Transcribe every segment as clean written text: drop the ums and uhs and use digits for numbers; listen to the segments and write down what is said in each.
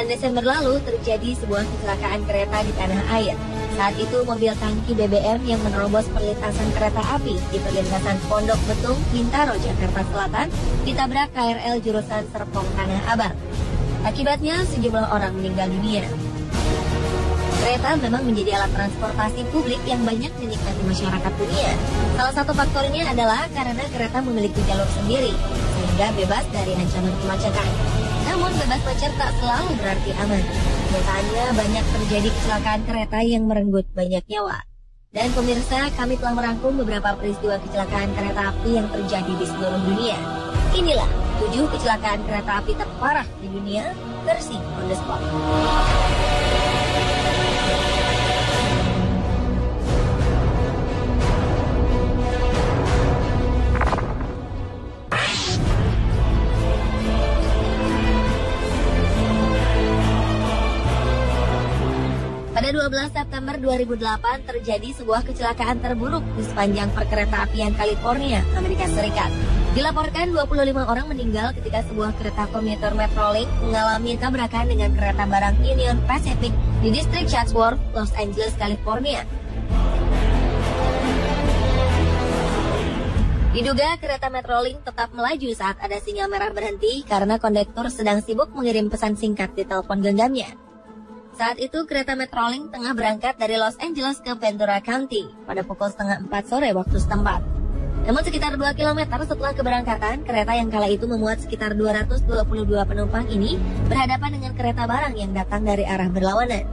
Desember lalu terjadi sebuah kecelakaan kereta di tanah air. Saat itu mobil tangki BBM yang menerobos perlintasan kereta api di perlintasan Pondok Betung, Bintaro, Jakarta Selatan ditabrak KRL jurusan Serpong Tanah Abang. Akibatnya sejumlah orang meninggal dunia. Kereta memang menjadi alat transportasi publik yang banyak dinikmati masyarakat dunia. Salah satu faktornya adalah karena kereta memiliki jalur sendiri, sehingga bebas dari ancaman kemacetan. Namun bebas macet tak selalu berarti aman. Kenyataannya banyak terjadi kecelakaan kereta yang merenggut banyak nyawa. Dan pemirsa, kami telah merangkum beberapa peristiwa kecelakaan kereta api yang terjadi di seluruh dunia. Inilah 7 kecelakaan kereta api terparah di dunia versi On The Spot. Pada 12 September 2008 terjadi sebuah kecelakaan terburuk di sepanjang perkeretaapian California, Amerika Serikat. Dilaporkan 25 orang meninggal ketika sebuah kereta komuter Metrolink mengalami tabrakan dengan kereta barang Union Pacific di distrik Chatsworth, Los Angeles, California. Diduga kereta Metrolink tetap melaju saat ada sinyal merah berhenti karena kondektur sedang sibuk mengirim pesan singkat di telepon genggamnya. Saat itu kereta Metrolink tengah berangkat dari Los Angeles ke Ventura County pada pukul 3:30 sore waktu setempat. Namun sekitar 2 km setelah keberangkatan, kereta yang kala itu memuat sekitar 222 penumpang ini berhadapan dengan kereta barang yang datang dari arah berlawanan.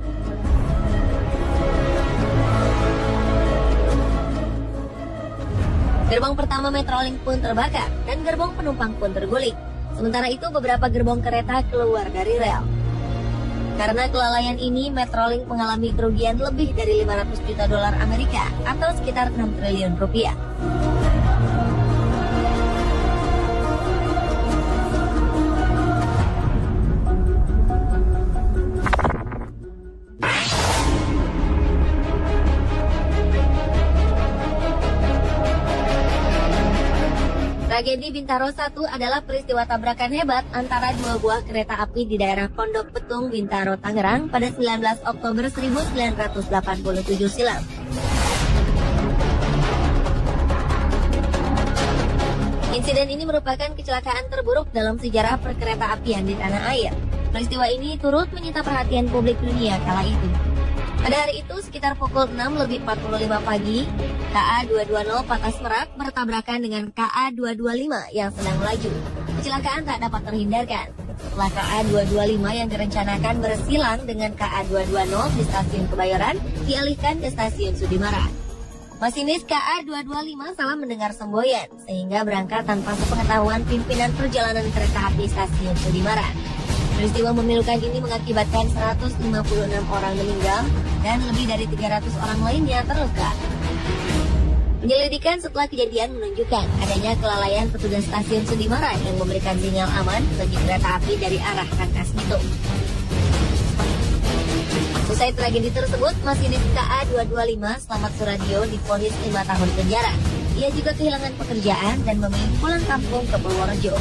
Gerbong pertama Metrolink pun terbakar dan gerbong penumpang pun terguling. Sementara itu beberapa gerbong kereta keluar dari rel. Karena kelalaian ini, Metrolink mengalami kerugian lebih dari 500 juta dolar Amerika atau sekitar 6 triliun rupiah. Tragedi Bintaro 1 adalah peristiwa tabrakan hebat antara 2 buah kereta api di daerah Pondok Betung, Bintaro, Tangerang pada 19 Oktober 1987 silam. Insiden ini merupakan kecelakaan terburuk dalam sejarah perkereta-apian di tanah air. Peristiwa ini turut menyita perhatian publik dunia kala itu. Pada hari itu sekitar pukul 6:45 pagi, KA220 Patas Merak bertabrakan dengan KA225 yang sedang melaju. Kecelakaan tak dapat terhindarkan. Setelah KA225 yang direncanakan bersilang dengan KA220 di stasiun Kebayoran, dialihkan ke stasiun Sudirman. Masinis KA225 salah mendengar semboyan, sehingga berangkat tanpa sepengetahuan pimpinan perjalanan kereta api stasiun Sudirman. Peristiwa memilukan ini mengakibatkan 156 orang meninggal dan lebih dari 300 orang lainnya terluka. Penyelidikan setelah kejadian menunjukkan adanya kelalaian petugas stasiun Sudirman yang memberikan sinyal aman bagi kereta api dari arah Rangkas Bitung. Usai tragedi tersebut, masinis KA225 Slamet Suradio divonis 5 tahun penjara. Ia juga kehilangan pekerjaan dan memilih pulang kampung ke Purworejo.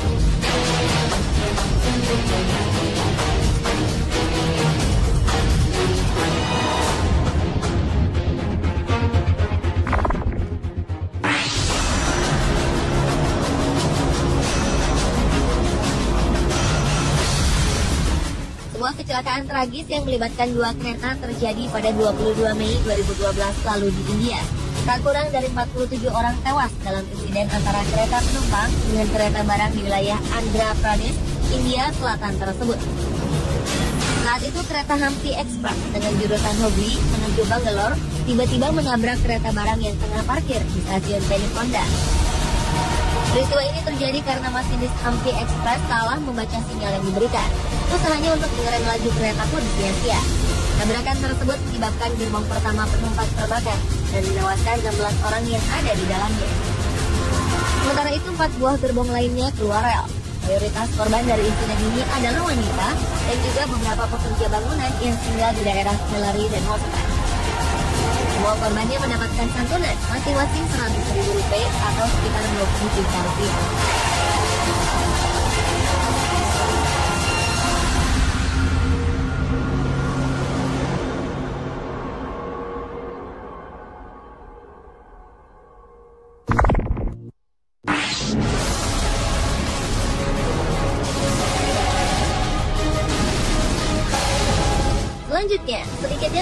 Sebuah kecelakaan tragis yang melibatkan 2 kereta terjadi pada 22 Mei 2012 lalu di India. Tak kurang dari 47 orang tewas dalam insiden antara kereta penumpang dengan kereta barang di wilayah Andhra Pradesh, India Selatan tersebut. Saat itu kereta Hampi Express dengan jurusan Hubli menuju Bangalore tiba-tiba menabrak kereta barang yang tengah parkir di stasiun Penikonda. Peristiwa ini terjadi karena masinis Hampi Express salah membaca sinyal yang diberikan. Usahanya untuk mengerem laju kereta pun sia-sia. Tabrakan tersebut menyebabkan gerbong pertama penumpang terbakar dan menewaskan 16 orang yang ada di dalamnya. Sementara itu 4 buah gerbong lainnya keluar rel. Mayoritas korban dari insiden ini adalah wanita dan juga beberapa pekerja bangunan yang tinggal di daerah Hillary dan Houston. Semua korbannya mendapatkan santunan masing-masing Rp100.000 atau sekitar 20 juta rupiah.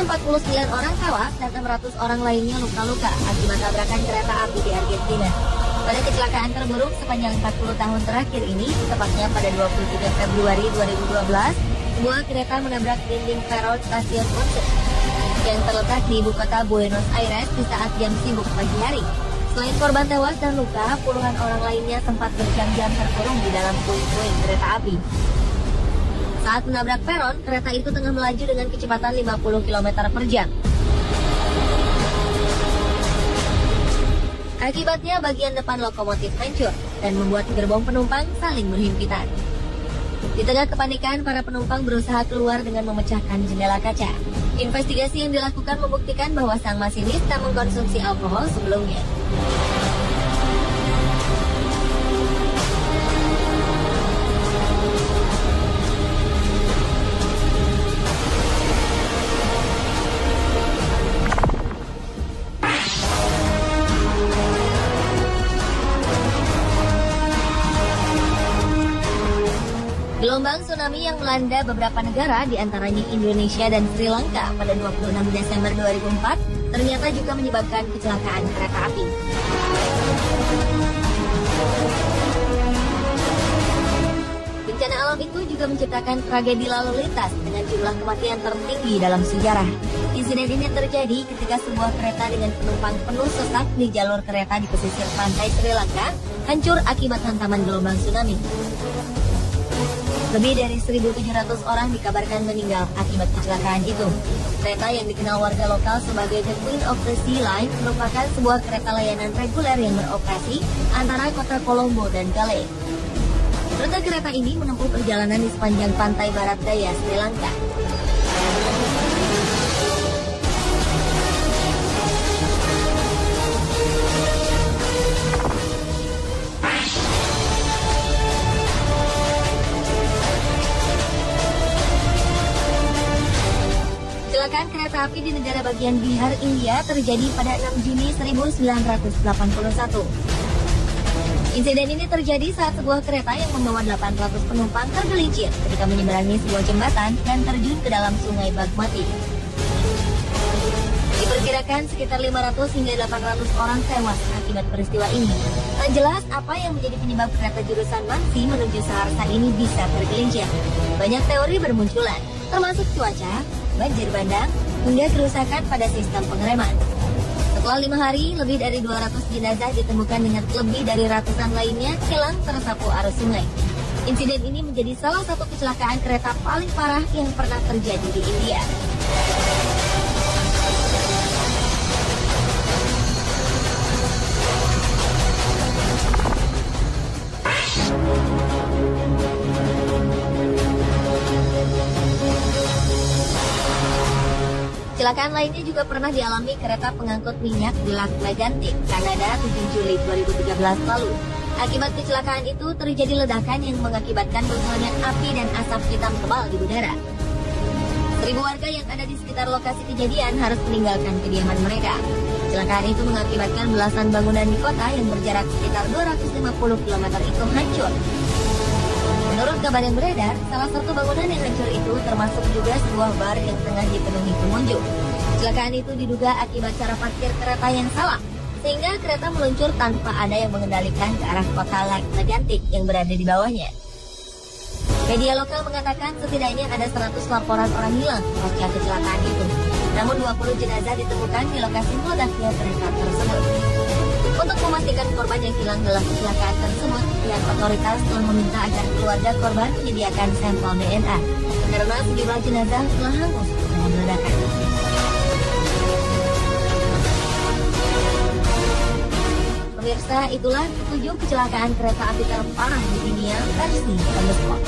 Setidaknya 49 orang tewas dan 600 orang lainnya luka-luka akibat tabrakan kereta api di Argentina. Pada kecelakaan terburuk sepanjang 40 tahun terakhir ini, tepatnya pada 23 Februari 2012, sebuah kereta menabrak dinding peron stasiun Once yang terletak di ibu kota Buenos Aires di saat jam sibuk pagi hari. Selain korban tewas dan luka, puluhan orang lainnya sempat berjam-jam terkurung di dalam puing-puing kereta api. Saat menabrak peron, kereta itu tengah melaju dengan kecepatan 50 km per jam. Akibatnya bagian depan lokomotif hancur dan membuat gerbong penumpang saling berhimpitan. Di tengah kepanikan, para penumpang berusaha keluar dengan memecahkan jendela kaca. Investigasi yang dilakukan membuktikan bahwa sang masinis tak mengkonsumsi alkohol sebelumnya. Gelombang tsunami yang melanda beberapa negara, diantaranya Indonesia dan Sri Lanka pada 26 Desember 2004, ternyata juga menyebabkan kecelakaan kereta api. Bencana alam itu juga menciptakan tragedi lalu lintas dengan jumlah kematian tertinggi dalam sejarah. Insiden ini terjadi ketika sebuah kereta dengan penumpang penuh sesak di jalur kereta di pesisir pantai Sri Lanka hancur akibat hantaman gelombang tsunami. Lebih dari 1.700 orang dikabarkan meninggal akibat kecelakaan itu. Kereta yang dikenal warga lokal sebagai The Queen of the Sea Line merupakan sebuah kereta layanan reguler yang beroperasi antara kota Colombo dan Galle. Rute kereta ini menempuh perjalanan di sepanjang pantai barat daya Sri Lanka. Kecelakaan kereta api di negara bagian Bihar, India terjadi pada 6 Juni 1981. Insiden ini terjadi saat sebuah kereta yang membawa 800 penumpang tergelincir ketika menyeberangi sebuah jembatan dan terjun ke dalam sungai Bagmati. Diperkirakan sekitar 500 hingga 800 orang tewas akibat peristiwa ini. Tak jelas apa yang menjadi penyebab kereta jurusan Mansi menuju Saharsa ini bisa tergelincir. Banyak teori bermunculan, termasuk cuaca, banjir bandang, hingga kerusakan pada sistem pengereman. Setelah 5 hari, lebih dari 200 jenazah ditemukan dengan lebih dari ratusan lainnya hilang tersapu arus sungai. Insiden ini menjadi salah satu kecelakaan kereta paling parah yang pernah terjadi di India. Kecelakaan lainnya juga pernah dialami kereta pengangkut minyak di Lac Mégantic, Kanada 7 Juli 2013 lalu. Akibat kecelakaan itu terjadi ledakan yang mengakibatkan munculnya api dan asap hitam tebal di udara. 1.000 warga yang ada di sekitar lokasi kejadian harus meninggalkan kediaman mereka. Kecelakaan itu mengakibatkan belasan bangunan di kota yang berjarak sekitar 250 km itu hancur. Menurut kabar yang beredar, salah satu bangunan yang hancur itu termasuk juga sebuah bar yang tengah dipenuhi pengunjung. Kecelakaan itu diduga akibat cara parkir kereta yang salah, sehingga kereta meluncur tanpa ada yang mengendalikan ke arah kota Lac Mégantic yang berada di bawahnya. Media lokal mengatakan setidaknya ada 100 laporan orang hilang pasca kecelakaan itu. Namun 20 jenazah ditemukan di lokasi meledaknya kereta tersebut. Untuk memastikan korban yang hilang dalam kecelakaan tersebut, pihak otoritas telah meminta agar keluarga korban menyediakan sampel DNA karena sejumlah jenazah telah hangus dengan ledakan. Pemirsa, itulah 7 kecelakaan kereta api terparah di dunia versi Thunderspot.